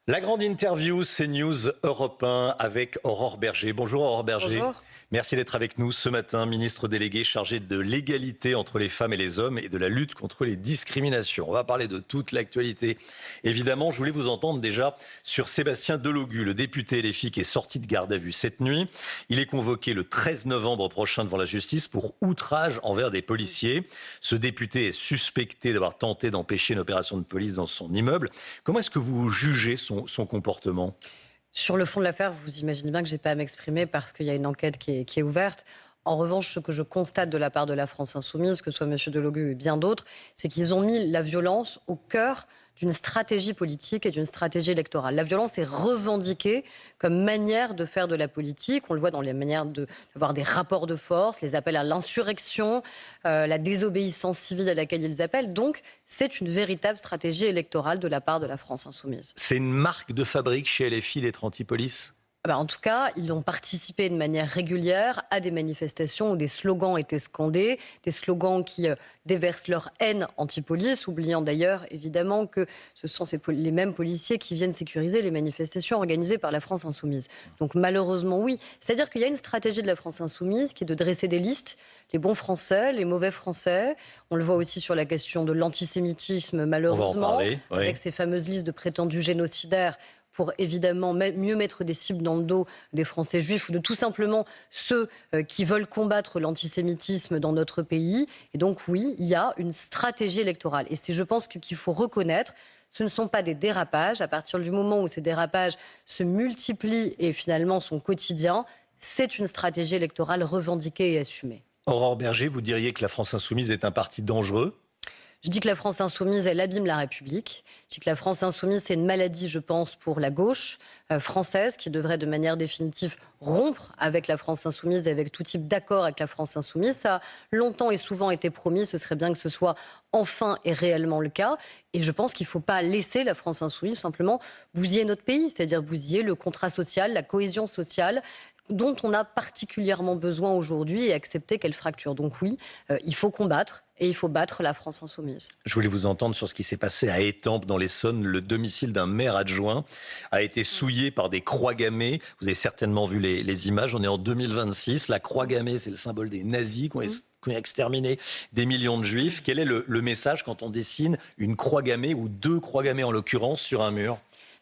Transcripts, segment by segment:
La grande interview CNews Europe 1 avec Aurore Berger. Bonjour Aurore Berger. Bonjour. Merci d'être avec nous ce matin, ministre délégué chargé de l'égalité entre les femmes et les hommes et de la lutte contre les discriminations. On va parler de toute l'actualité. Évidemment, je voulais vous entendre déjà sur Sébastien Delogu, le député LFI qui est sorti de garde à vue cette nuit. Il est convoqué le 13 novembre prochain devant la justice pour outrage envers des policiers. Ce député est suspecté d'avoir tenté d'empêcher une opération de police dans son immeuble. Comment est-ce que vous jugez son comportement ? Sur le fond de l'affaire, vous imaginez bien que je n'ai pas à m'exprimer parce qu'il y a une enquête qui est ouverte. En revanche, ce que je constate de la part de la France Insoumise, que ce soit M. Delogu et bien d'autres, c'est qu'ils ont mis la violence au cœur d'une stratégie politique et d'une stratégie électorale. La violence est revendiquée comme manière de faire de la politique. On le voit dans les manières d'avoir des rapports de force, les appels à l'insurrection, la désobéissance civile à laquelle ils appellent. Donc, c'est une véritable stratégie électorale de la part de la France Insoumise. C'est une marque de fabrique chez LFI d'être anti-police ? En tout cas, ils ont participé de manière régulière à des manifestations où des slogans étaient scandés, des slogans qui déversent leur haine anti-police, oubliant d'ailleurs évidemment que ce sont les mêmes policiers qui viennent sécuriser les manifestations organisées par la France Insoumise. Donc malheureusement oui, c'est-à-dire qu'il y a une stratégie de la France Insoumise qui est de dresser des listes, les bons Français, les mauvais Français. On le voit aussi sur la question de l'antisémitisme malheureusement, avec ces fameuses listes de prétendus génocidaires, pour évidemment mieux mettre des cibles dans le dos des Français juifs ou de tout simplement ceux qui veulent combattre l'antisémitisme dans notre pays. Et donc oui, il y a une stratégie électorale. Et je pense qu'il faut reconnaître, ce ne sont pas des dérapages. À partir du moment où ces dérapages se multiplient et finalement sont quotidiens, c'est une stratégie électorale revendiquée et assumée. Aurore Berger, vous diriez que la France Insoumise est un parti dangereux ? Je dis que la France Insoumise, elle abîme la République. Je dis que la France Insoumise, c'est une maladie, je pense, pour la gauche française, qui devrait de manière définitive rompre avec la France Insoumise et avec tout type d'accord avec la France Insoumise. Ça a longtemps et souvent été promis. Ce serait bien que ce soit enfin et réellement le cas. Et je pense qu'il ne faut pas laisser la France Insoumise simplement bousiller notre pays, c'est-à-dire bousiller le contrat social, la cohésion sociale, dont on a particulièrement besoin aujourd'hui et accepter qu'elle fracture. Donc oui, il faut combattre et il faut battre la France Insoumise. Je voulais vous entendre sur ce qui s'est passé à Étampes, dans l'Essonne. Le domicile d'un maire adjoint a été souillé par des croix gammées. Vous avez certainement vu les images. On est en 2026. La croix gammée, c'est le symbole des nazis qui ont exterminé des millions de juifs. Quel est le message quand on dessine une croix gammée, ou deux croix gammées en l'occurrence, sur un mur ?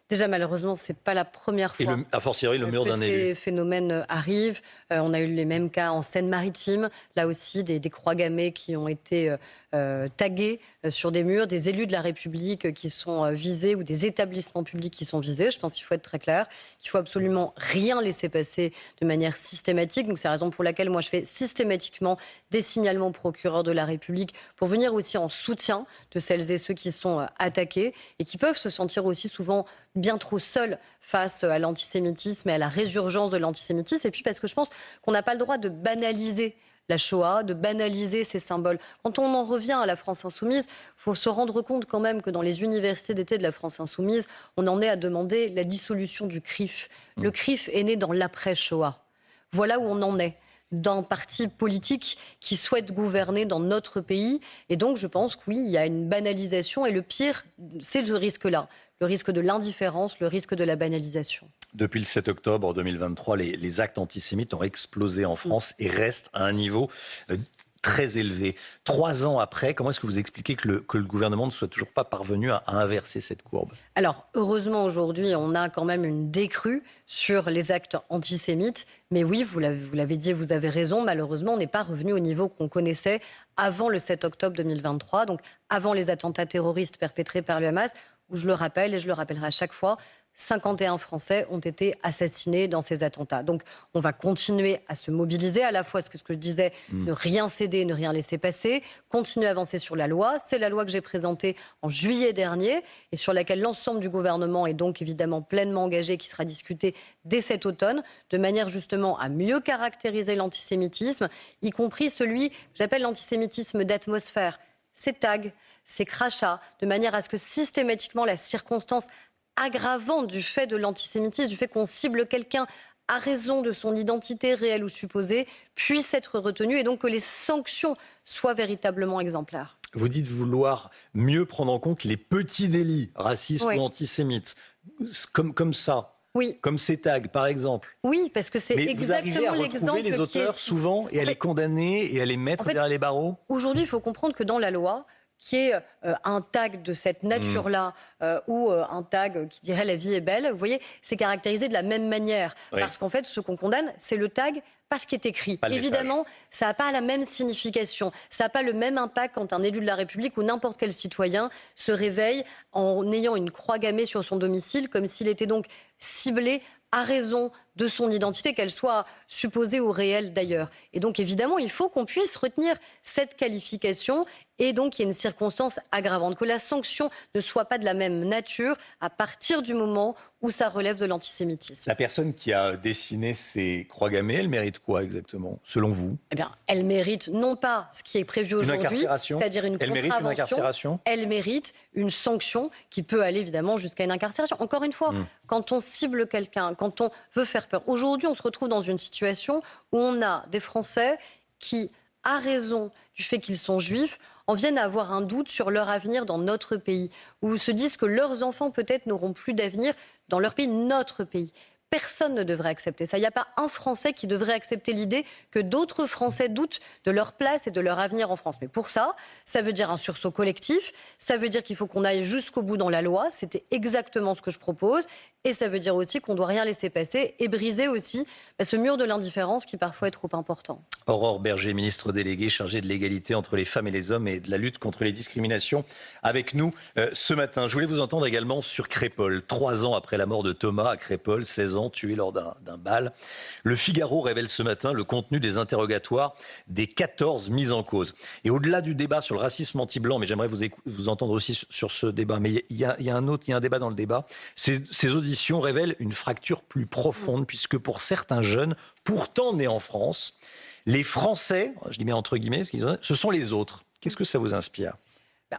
Déjà, malheureusement, ce n'est pas la première fois a fortiori, le mur d'un élu. Ces phénomènes arrivent. On a eu les mêmes cas en Seine-Maritime. Là aussi, des croix gammées qui ont été taguées sur des murs, des élus de la République qui sont visés ou des établissements publics qui sont visés. Je pense qu'il faut être très clair, qu'il ne faut absolument rien laisser passer de manière systématique. Donc c'est la raison pour laquelle moi je fais systématiquement des signalements au procureur de la République pour venir aussi en soutien de celles et ceux qui sont attaqués et qui peuvent se sentir aussi souvent bien trop seuls face à l'antisémitisme et à la résurgence de l'antisémitisme. Et puis parce que je pense qu'on n'a pas le droit de banaliser la Shoah, de banaliser ces symboles. Quand on en revient à la France Insoumise, il faut se rendre compte quand même que dans les universités d'été de la France Insoumise, on en est à demander la dissolution du CRIF. Le CRIF est né dans l'après-Shoah. Voilà où on en est, d'un parti politique qui souhaite gouverner dans notre pays. Et donc je pense que oui, il y a une banalisation. Et le pire, c'est ce risque-là. Le risque de l'indifférence, le risque de la banalisation. Depuis le 7 octobre 2023, les actes antisémites ont explosé en France et restent à un niveau très élevé. 3 ans après, comment est-ce que vous expliquez que le gouvernement ne soit toujours pas parvenu à inverser cette courbe ? Alors, heureusement, aujourd'hui, on a quand même une décrue sur les actes antisémites. Mais oui, vous l'avez dit, vous avez raison. Malheureusement, on n'est pas revenu au niveau qu'on connaissait avant le 7 octobre 2023, donc avant les attentats terroristes perpétrés par le Hamas, où je le rappelle, et je le rappellerai à chaque fois, 51 Français ont été assassinés dans ces attentats. Donc on va continuer à se mobiliser, à la fois ce que je disais, ne rien céder, ne rien laisser passer, continuer à avancer sur la loi. C'est la loi que j'ai présentée en juillet dernier et sur laquelle l'ensemble du gouvernement est donc évidemment pleinement engagé, qui sera discutée dès cet automne, de manière justement à mieux caractériser l'antisémitisme, y compris celui que j'appelle l'antisémitisme d'atmosphère. Ces tags, ces crachats, de manière à ce que systématiquement la circonstance aggravante du fait de l'antisémitisme, du fait qu'on cible quelqu'un à raison de son identité réelle ou supposée, puisse être retenue et donc que les sanctions soient véritablement exemplaires. Vous dites vouloir mieux prendre en compte les petits délits racistes Oui. ou antisémites, comme ça, Oui. comme ces tags par exemple. Oui, parce que c'est Mais vous arrivez à exactement retrouver l'exemple les qui est auteurs souvent et à En les fait- condamner et à les mettre derrière les barreaux? Aujourd'hui, il faut comprendre que dans la loi, qui est un tag de cette nature-là ou un tag qui dirait la vie est belle, vous voyez, c'est caractérisé de la même manière. Oui. Parce qu'en fait, ce qu'on condamne, c'est le tag, pas ce qui est écrit. Pas le Évidemment, ça n'a pas la même signification, ça n'a pas le même impact quand un élu de la République ou n'importe quel citoyen se réveille en ayant une croix gammée sur son domicile, comme s'il était donc ciblé à raison de son identité, qu'elle soit supposée ou réelle d'ailleurs. Et donc évidemment, il faut qu'on puisse retenir cette qualification et donc il y a une circonstance aggravante, que la sanction ne soit pas de la même nature à partir du moment où ça relève de l'antisémitisme. La personne qui a dessiné ces croix gammées, elle mérite quoi exactement, selon vous? Eh bien, elle mérite non pas ce qui est prévu aujourd'hui, incarcération? c'est-à-dire une Elle mérite une contravention, incarcération? elle mérite une sanction qui peut aller évidemment jusqu'à une incarcération. Encore une fois, quand on cible quelqu'un, quand on veut faire peur, aujourd'hui on se retrouve dans une situation où on a des Français qui, à raison du fait qu'ils sont juifs, en viennent à avoir un doute sur leur avenir dans notre pays, ou se disent que leurs enfants peut-être n'auront plus d'avenir dans leur pays, notre pays. Personne ne devrait accepter ça. Il n'y a pas un Français qui devrait accepter l'idée que d'autres Français doutent de leur place et de leur avenir en France. Mais pour ça, ça veut dire un sursaut collectif, ça veut dire qu'il faut qu'on aille jusqu'au bout dans la loi, c'était exactement ce que je propose, et ça veut dire aussi qu'on ne doit rien laisser passer et briser aussi ce mur de l'indifférence qui parfois est trop important. Aurore Bergé, ministre déléguée chargée de l'égalité entre les femmes et les hommes et de la lutte contre les discriminations, avec nous ce matin. Je voulais vous entendre également sur Crépol. 3 ans après la mort de Thomas à Crépol, 16 ans, tué lors d'un bal. Le Figaro révèle ce matin le contenu des interrogatoires des 14 mises en cause. Et au-delà du débat sur le racisme anti-blanc, mais j'aimerais vous entendre aussi sur ce débat, mais il y a un débat dans le débat. Ces auditions révèlent une fracture plus profonde, puisque pour certains jeunes, pourtant nés en France, les Français, je dis bien entre guillemets, ce sont les autres. Qu'est-ce que ça vous inspire ?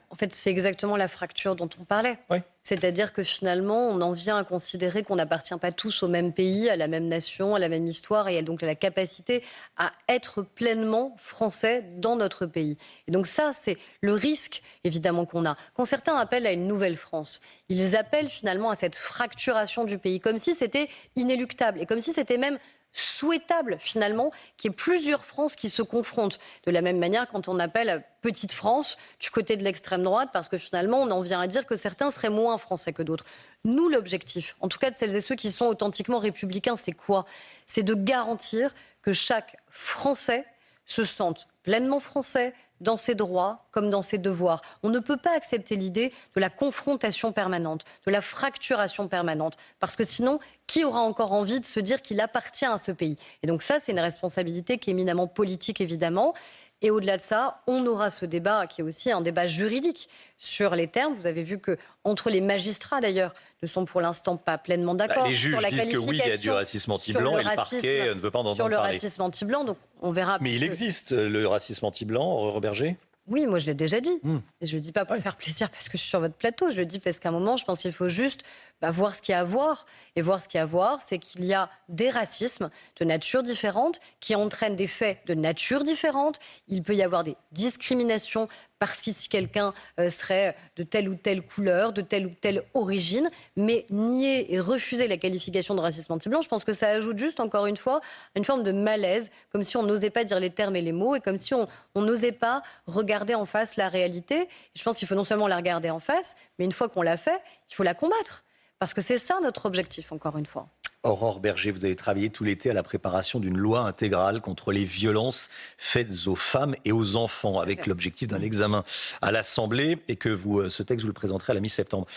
En fait, c'est exactement la fracture dont on parlait. Oui. C'est-à-dire que finalement, on en vient à considérer qu'on n'appartient pas tous au même pays, à la même nation, à la même histoire et donc à la capacité à être pleinement français dans notre pays. Et donc ça, c'est le risque, évidemment, qu'on a. Quand certains appellent à une nouvelle France, ils appellent finalement à cette fracturation du pays, comme si c'était inéluctable et comme si c'était même souhaitable finalement qu'il y ait plusieurs France qui se confrontent. De la même manière quand on appelle à petite France du côté de l'extrême droite, parce que finalement on en vient à dire que certains seraient moins français que d'autres. Nous, l'objectif, en tout cas de celles et ceux qui sont authentiquement républicains, c'est quoi ? C'est de garantir que chaque Français se sente pleinement français, dans ses droits comme dans ses devoirs. On ne peut pas accepter l'idée de la confrontation permanente, de la fracturation permanente, parce que sinon, qui aura encore envie de se dire qu'il appartient à ce pays ? Et donc ça, c'est une responsabilité qui est éminemment politique, évidemment. Et au-delà de ça, on aura ce débat qui est aussi un débat juridique sur les termes. Vous avez vu que entre les magistrats, d'ailleurs, ne sont pour l'instant pas pleinement d'accord. Les juges sur la disent que oui, il y a du racisme anti-blanc et le parquet ne veut pas en entendre sur le parler. racisme anti-blanc, donc on verra. Mais il existe le racisme anti-blanc, Aurore Bergé ? Oui, moi je l'ai déjà dit. Et je ne le dis pas pour faire plaisir parce que je suis sur votre plateau. Je le dis parce qu'à un moment, je pense qu'il faut juste voir ce qu'il y a à voir. Et voir ce qu'il y a à voir, c'est qu'il y a des racismes de nature différente qui entraînent des faits de nature différente. Il peut y avoir des discriminations parce qu'ici quelqu'un serait de telle ou telle couleur, de telle ou telle origine. Mais nier et refuser la qualification de racisme anti-blanc, je pense que ça ajoute juste, encore une fois, une forme de malaise, comme si on n'osait pas dire les termes et les mots et comme si on n'osait pas regarder en face la réalité. Et je pense qu'il faut non seulement la regarder en face, mais une fois qu'on l'a fait, il faut la combattre. Parce que c'est ça notre objectif, encore une fois. Aurore Bergé, vous avez travaillé tout l'été à la préparation d'une loi intégrale contre les violences faites aux femmes et aux enfants, avec l'objectif d'un examen à l'Assemblée et que ce texte, vous le présenterez à la mi-septembre.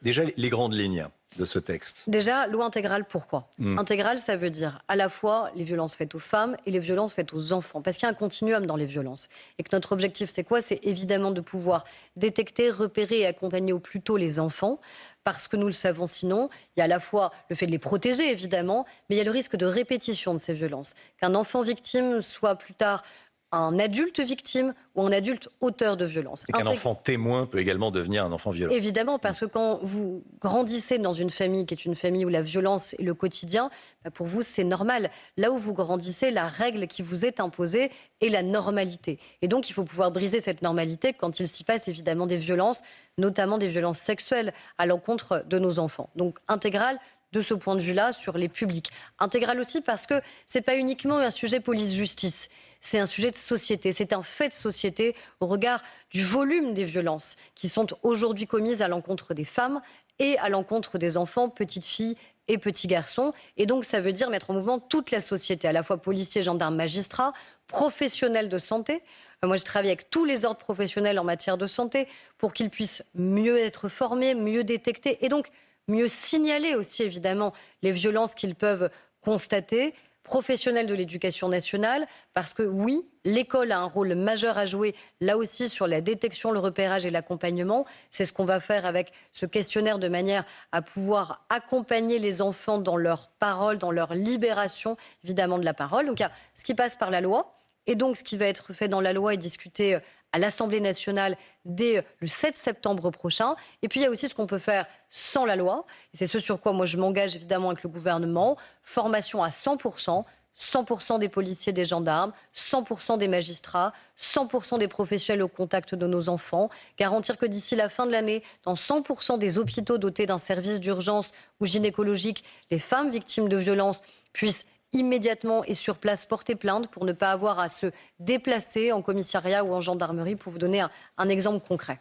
Déjà, les grandes lignes de ce texte. Déjà, loi intégrale, pourquoi ? Intégrale, ça veut dire à la fois les violences faites aux femmes et les violences faites aux enfants. Parce qu'il y a un continuum dans les violences. Et que notre objectif, c'est quoi ? C'est évidemment de pouvoir détecter, repérer et accompagner au plus tôt les enfants. Parce que nous le savons sinon, il y a à la fois le fait de les protéger, évidemment, mais il y a le risque de répétition de ces violences. Qu'un enfant victime soit plus tard un adulte victime ou un adulte auteur de violence. Et qu'un enfant témoin peut également devenir un enfant violent. Évidemment, parce que quand vous grandissez dans une famille qui est une famille où la violence est le quotidien, pour vous, c'est normal. Là où vous grandissez, la règle qui vous est imposée est la normalité. Et donc, il faut pouvoir briser cette normalité quand il s'y passe évidemment des violences, notamment des violences sexuelles à l'encontre de nos enfants. Donc, intégrale de ce point de vue-là sur les publics. Intégrale aussi parce que ce n'est pas uniquement un sujet police-justice. C'est un sujet de société, c'est un fait de société au regard du volume des violences qui sont aujourd'hui commises à l'encontre des femmes et à l'encontre des enfants, petites filles et petits garçons. Et donc ça veut dire mettre en mouvement toute la société, à la fois policiers, gendarmes, magistrats, professionnels de santé. Moi, je travaille avec tous les ordres professionnels en matière de santé pour qu'ils puissent mieux être formés, mieux détecter et donc mieux signaler aussi évidemment les violences qu'ils peuvent constater. Professionnels de l'éducation nationale, parce que oui, l'école a un rôle majeur à jouer, là aussi, sur la détection, le repérage et l'accompagnement. C'est ce qu'on va faire avec ce questionnaire de manière à pouvoir accompagner les enfants dans leur parole, dans leur libération, évidemment, de la parole. Donc il y a ce qui passe par la loi, et donc ce qui va être fait dans la loi et discuté à l'Assemblée nationale dès le 7 septembre prochain. Et puis il y a aussi ce qu'on peut faire sans la loi. Et c'est ce sur quoi moi je m'engage évidemment avec le gouvernement. Formation à 100%. 100% des policiers, des gendarmes, 100% des magistrats, 100% des professionnels au contact de nos enfants. Garantir que d'ici la fin de l'année, dans 100% des hôpitaux dotés d'un service d'urgence ou gynécologique, les femmes victimes de violences puissent immédiatement et sur place porter plainte pour ne pas avoir à se déplacer en commissariat ou en gendarmerie, pour vous donner un exemple concret.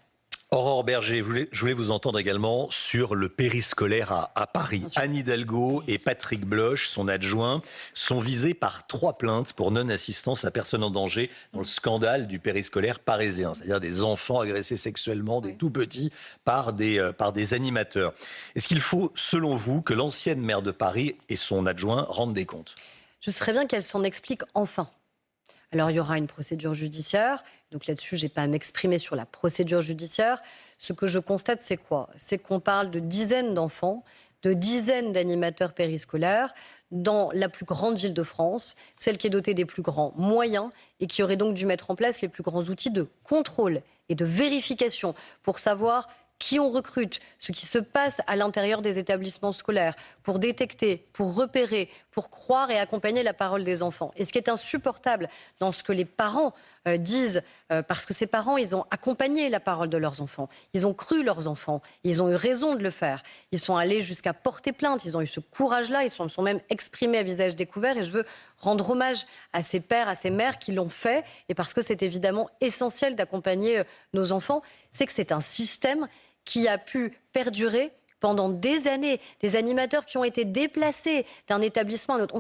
Aurore Berger, je voulais vous entendre également sur le périscolaire à Paris. Anne Hidalgo et Patrick Bloch, son adjoint, sont visés par 3 plaintes pour non-assistance à personne en danger dans le scandale du périscolaire parisien. C'est-à-dire des enfants agressés sexuellement, des tout petits, par des animateurs. Est-ce qu'il faut, selon vous, que l'ancienne maire de Paris et son adjoint rendent des comptes ? Je serais bien qu'elle s'en explique enfin. Alors, il y aura une procédure judiciaire. Donc là-dessus, je n'ai pas à m'exprimer sur la procédure judiciaire. Ce que je constate, c'est quoi ? C'est qu'on parle de dizaines d'enfants, de dizaines d'animateurs périscolaires dans la plus grande ville de France, celle qui est dotée des plus grands moyens et qui aurait donc dû mettre en place les plus grands outils de contrôle et de vérification pour savoir qui on recrute, ce qui se passe à l'intérieur des établissements scolaires, pour détecter, pour repérer, pour croire et accompagner la parole des enfants. Et ce qui est insupportable dans ce que les parents disent, parce que ces parents, ils ont accompagné la parole de leurs enfants, ils ont cru leurs enfants, ils ont eu raison de le faire, ils sont allés jusqu'à porter plainte, ils ont eu ce courage-là, ils sont même exprimés à visage découvert, et je veux rendre hommage à ces pères, à ces mères qui l'ont fait, et parce que c'est évidemment essentiel d'accompagner nos enfants, c'est que c'est un système qui a pu perdurer pendant des années, des animateurs qui ont été déplacés d'un établissement à un autre.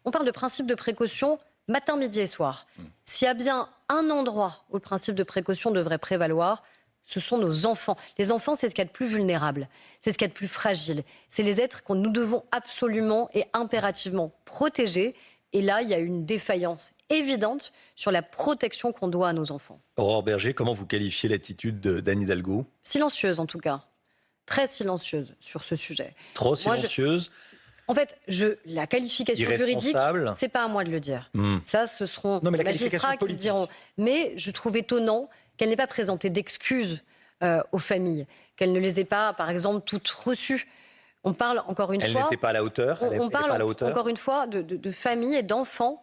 On parle de principe de précaution matin, midi et soir. S'il y a bien un endroit où le principe de précaution devrait prévaloir, ce sont nos enfants. Les enfants, c'est ce qu'il y a de plus vulnérable, c'est ce qu'il y a de plus fragile. C'est les êtres que nous devons absolument et impérativement protéger. Et là, il y a une défaillance évidente sur la protection qu'on doit à nos enfants. Aurore Berger, comment vous qualifiez l'attitude d'Anne Hidalgo ? Silencieuse en tout cas, très silencieuse sur ce sujet. Trop silencieuse ? En fait, la qualification juridique, c'est pas à moi de le dire. Ça, ce seront les magistrats qui le diront. Mais je trouve étonnant qu'elle n'ait pas présenté d'excuses aux familles, qu'elle ne les ait pas, par exemple, toutes reçues. On parle encore une fois... Elle n'était pas à la hauteur. On parle encore une fois de familles et d'enfants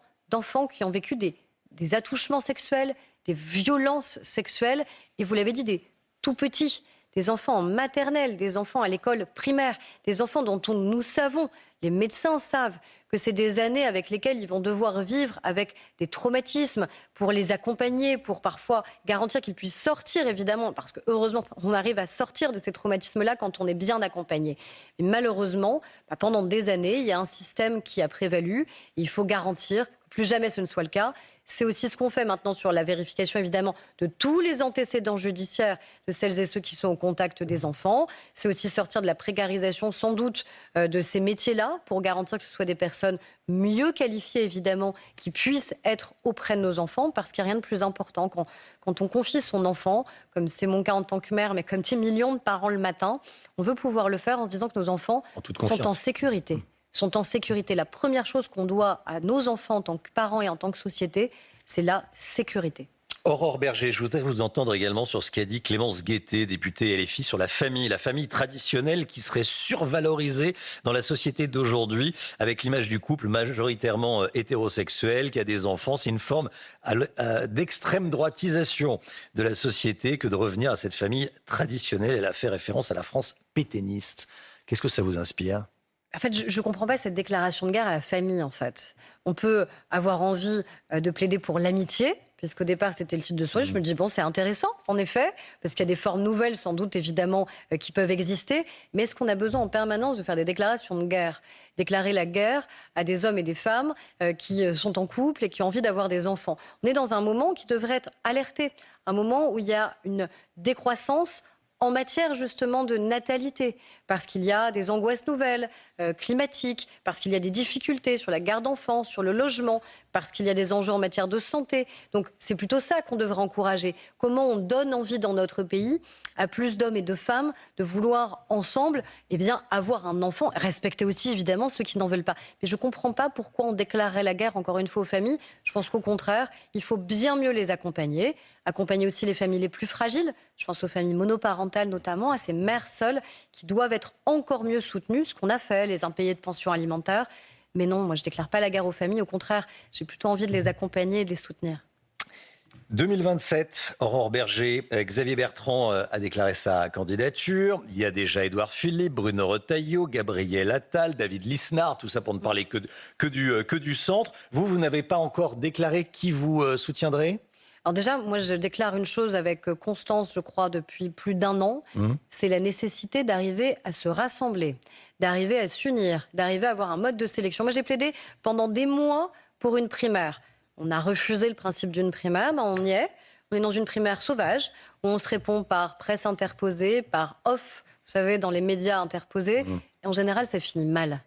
qui ont vécu des attouchements sexuels, des violences sexuelles, et vous l'avez dit, des tout petits, des enfants en maternelle, des enfants à l'école primaire, des enfants dont nous savons, les médecins savent que c'est des années avec lesquelles ils vont devoir vivre avec des traumatismes pour les accompagner, pour parfois garantir qu'ils puissent sortir, évidemment, parce que heureusement, on arrive à sortir de ces traumatismes-là quand on est bien accompagné. Mais malheureusement, pendant des années, il y a un système qui a prévalu. Il faut garantir que plus jamais ce ne soit le cas. C'est aussi ce qu'on fait maintenant sur la vérification, évidemment, de tous les antécédents judiciaires de celles et ceux qui sont au contact des enfants. C'est aussi sortir de la précarisation, sans doute, de ces métiers-là, pour garantir que ce soit des personnes mieux qualifiées, évidemment, qui puissent être auprès de nos enfants, parce qu'il n'y a rien de plus important quand on confie son enfant, comme c'est mon cas en tant que mère, mais comme des millions de parents le matin, on veut pouvoir le faire en se disant que nos enfants sont en sécurité. Sont en sécurité. La première chose qu'on doit à nos enfants en tant que parents et en tant que société, c'est la sécurité. Aurore Berger, je voudrais vous entendre également sur ce qu'a dit Clémence Guettet, députée LFI, sur la famille traditionnelle qui serait survalorisée dans la société d'aujourd'hui, avec l'image du couple majoritairement hétérosexuel qui a des enfants. C'est une forme d'extrême droitisation de la société que de revenir à cette famille traditionnelle. Elle a fait référence à la France pétainiste. Qu'est-ce que ça vous inspire ? En fait, je ne comprends pas cette déclaration de guerre à la famille, en fait. On peut avoir envie de plaider pour l'amitié, puisqu'au départ, c'était le titre de son livre. Je me dis, bon, c'est intéressant, en effet, parce qu'il y a des formes nouvelles, sans doute, évidemment, qui peuvent exister. Mais est-ce qu'on a besoin en permanence de faire des déclarations de guerre ? Déclarer la guerre à des hommes et des femmes qui sont en couple et qui ont envie d'avoir des enfants. On est dans un moment qui devrait être alerté, un moment où il y a une décroissance en matière justement de natalité, parce qu'il y a des angoisses nouvelles, climatiques, parce qu'il y a des difficultés sur la garde d'enfants, sur le logement, parce qu'il y a des enjeux en matière de santé. Donc c'est plutôt ça qu'on devrait encourager. Comment on donne envie dans notre pays à plus d'hommes et de femmes de vouloir ensemble avoir un enfant, respecter aussi évidemment ceux qui n'en veulent pas. Mais je ne comprends pas pourquoi on déclarerait la guerre encore une fois aux familles. Je pense qu'au contraire, il faut bien mieux les accompagner aussi les familles les plus fragiles. Je pense aux familles monoparentales notamment, à ces mères seules qui doivent être encore mieux soutenues, ce qu'on a fait, les impayés de pension alimentaire. Mais non, moi je ne déclare pas la guerre aux familles, au contraire, j'ai plutôt envie de les accompagner et de les soutenir. 2027, Aurore Berger, Xavier Bertrand a déclaré sa candidature. Il y a déjà Édouard Philippe, Bruno Retailleau, Gabriel Attal, David Lisnard, tout ça pour ne parler que du centre. Vous n'avez pas encore déclaré qui vous soutiendrez ? Alors déjà, moi je déclare une chose avec constance, je crois, depuis plus d'1 an, c'est la nécessité d'arriver à se rassembler, d'arriver à s'unir, d'arriver à avoir un mode de sélection. Moi j'ai plaidé pendant des mois pour une primaire. On a refusé le principe d'une primaire, mais on y est. On est dans une primaire sauvage, où on se répond par presse interposée, par off, vous savez, dans les médias interposés. Et en général, ça finit mal.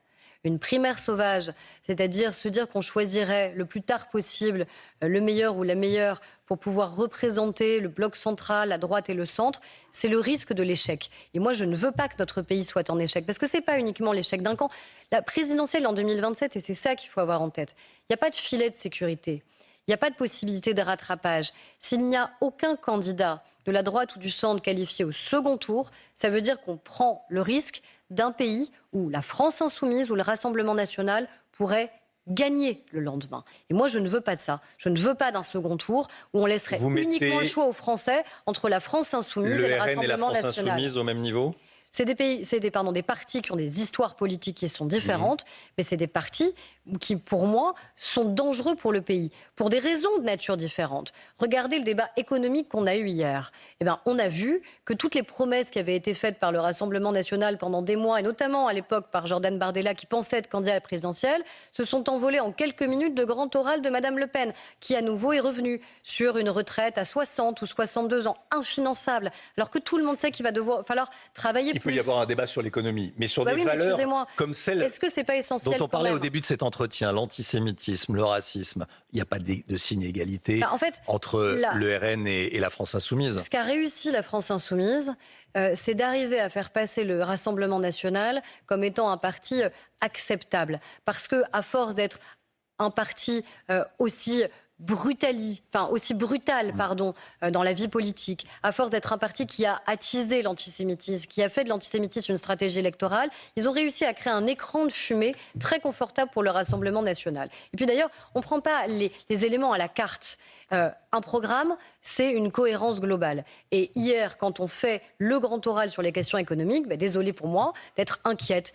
Une primaire sauvage, c'est-à-dire se dire qu'on choisirait le plus tard possible le meilleur ou la meilleure pour pouvoir représenter le bloc central, la droite et le centre, c'est le risque de l'échec. Et moi, je ne veux pas que notre pays soit en échec, parce que ce n'est pas uniquement l'échec d'un camp. La présidentielle en 2027, et c'est ça qu'il faut avoir en tête, il n'y a pas de filet de sécurité, il n'y a pas de possibilité de rattrapage. S'il n'y a aucun candidat de la droite ou du centre qualifié au second tour, ça veut dire qu'on prend le risque d'un pays où la France insoumise ou le Rassemblement national pourrait gagner le lendemain. Et moi, je ne veux pas de ça. Je ne veux pas d'un second tour où on laisserait uniquement le choix aux Français entre la France insoumise et le Rassemblement national. Le RN et la France insoumise au même niveau ? C'est des partis qui ont des histoires politiques qui sont différentes, mais c'est des partis qui, pour moi, sont dangereux pour le pays, pour des raisons de nature différente. Regardez le débat économique qu'on a eu hier. On a vu que toutes les promesses qui avaient été faites par le Rassemblement national pendant des mois, et notamment à l'époque par Jordan Bardella, qui pensait être candidat à la présidentielle, se sont envolées en quelques minutes de grand oral de Madame Le Pen, qui à nouveau est revenue sur une retraite à 60 ou 62 ans, infinançable, alors que tout le monde sait qu'il va falloir travailler. Il peut y avoir un débat sur l'économie, mais sur des valeurs comme celle Est-ce que c'est pas essentiel dont on parlait au début de cet entretien, l'antisémitisme, le racisme. Il n'y a pas de signe égalité entre le RN et la France insoumise. Ce qu'a réussi la France insoumise, c'est d'arriver à faire passer le Rassemblement national comme étant un parti acceptable. Parce qu'à force d'être un parti aussi brutal dans la vie politique, à force d'être un parti qui a attisé l'antisémitisme, qui a fait de l'antisémitisme une stratégie électorale, ils ont réussi à créer un écran de fumée très confortable pour le Rassemblement national. Et puis d'ailleurs, on ne prend pas les éléments à la carte. Un programme, c'est une cohérence globale. Et hier, quand on fait le grand oral sur les questions économiques, désolé pour moi, d'être inquiète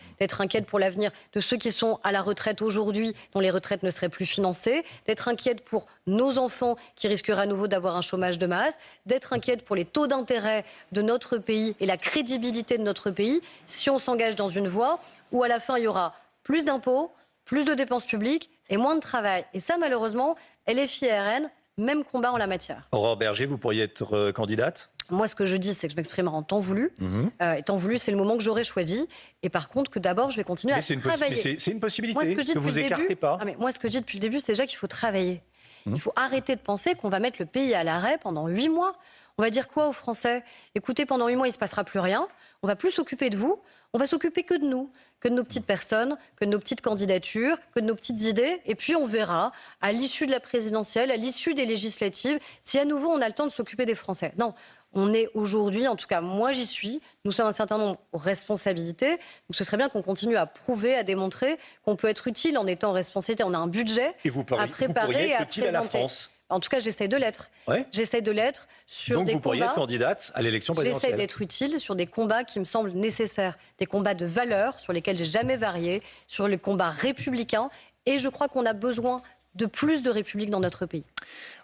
pour l'avenir de ceux qui sont à la retraite aujourd'hui, dont les retraites ne seraient plus financées, d'être inquiète pour nos enfants qui risqueraient à nouveau d'avoir un chômage de masse, d'être inquiète pour les taux d'intérêt de notre pays et la crédibilité de notre pays, si on s'engage dans une voie où à la fin il y aura plus d'impôts, plus de dépenses publiques et moins de travail. Et ça, malheureusement, LFI et RN, même combat en la matière. Aurore Berger, vous pourriez être candidate ? Moi, ce que je dis, c'est que je m'exprimerai en temps voulu. Et temps voulu, c'est le moment que j'aurais choisi. Et par contre, que d'abord, je vais continuer à travailler. C'est une possibilité moi, ce que vous écartez pas. Moi, ce que je dis depuis le début, c'est déjà qu'il faut travailler. Il faut arrêter de penser qu'on va mettre le pays à l'arrêt pendant 8 mois. On va dire quoi aux Français ? Écoutez, pendant 8 mois, il ne se passera plus rien. On va plus s'occuper de vous. On va s'occuper que de nous, que de nos petites personnes, que de nos petites candidatures, que de nos petites idées. Et puis on verra, à l'issue de la présidentielle, à l'issue des législatives, si à nouveau on a le temps de s'occuper des Français. Non. On est aujourd'hui, en tout cas moi j'y suis, nous sommes un certain nombre de responsabilités, donc ce serait bien qu'on continue à prouver, à démontrer qu'on peut être utile en étant en responsabilité. On a un budget à préparer et à présenter. À la France. En tout cas, j'essaie de l'être. Ouais. J'essaie de l'être sur donc des combats. Donc vous pourriez être candidate à l'élection présidentielle. J'essaie d'être utile sur des combats qui me semblent nécessaires, des combats de valeurs sur lesquels j'ai jamais varié, sur les combats républicains. Et je crois qu'on a besoin de plus de République dans notre pays.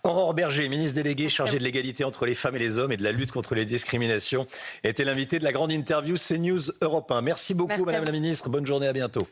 Aurore Bergé, ministre déléguée chargée de l'égalité entre les femmes et les hommes et de la lutte contre les discriminations, était l'invitée de la grande interview CNews Europe 1. Merci beaucoup, Madame la ministre. Bonne journée, à bientôt.